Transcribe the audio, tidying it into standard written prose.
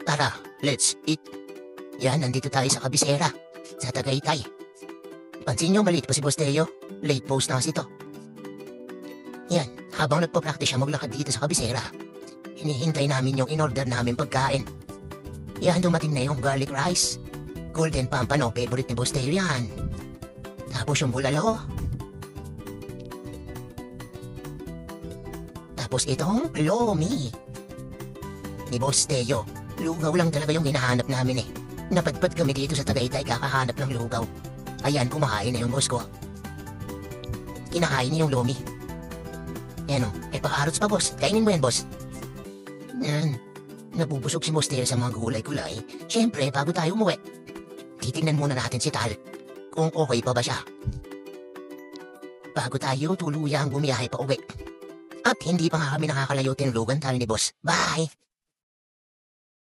Tara, let's eat. Yan, nandito tayo sa Kabisera, sa Tagaytay. Pansin nyo, maliit pa si Boss Teo. Late post na kasi to. Yan, habang nagpa-practice siya maglakad dito sa Kabisera, hinihintay namin yung in-order namin pagkain. Yan, dumating na yung garlic rice. Golden Pampano, favorite ni Boss Teo yan. Tapos yung bulalo. Tapos itong lomi ni Boss Teo. Lugaw lang talaga yung hinahanap namin eh. Napadpad kami dito sa Tagaytay kakahanap ng lugaw. Ayan, kumakain na yung boss ko. Kinakain niya yung lomi. Yan o, pakarots pa boss. Kainin mo yan boss. Yan, nabubusog si Boss Teo sa mga gulay-gulay. Siyempre, bago tayo umuwi, titingnan muna natin si Tal kung okay pa ba siya. Bago tayo tuluyang bumiyahe pa uwi. At hindi pa nga kami nakakalayo tinulugan tayo ni boss. Bye!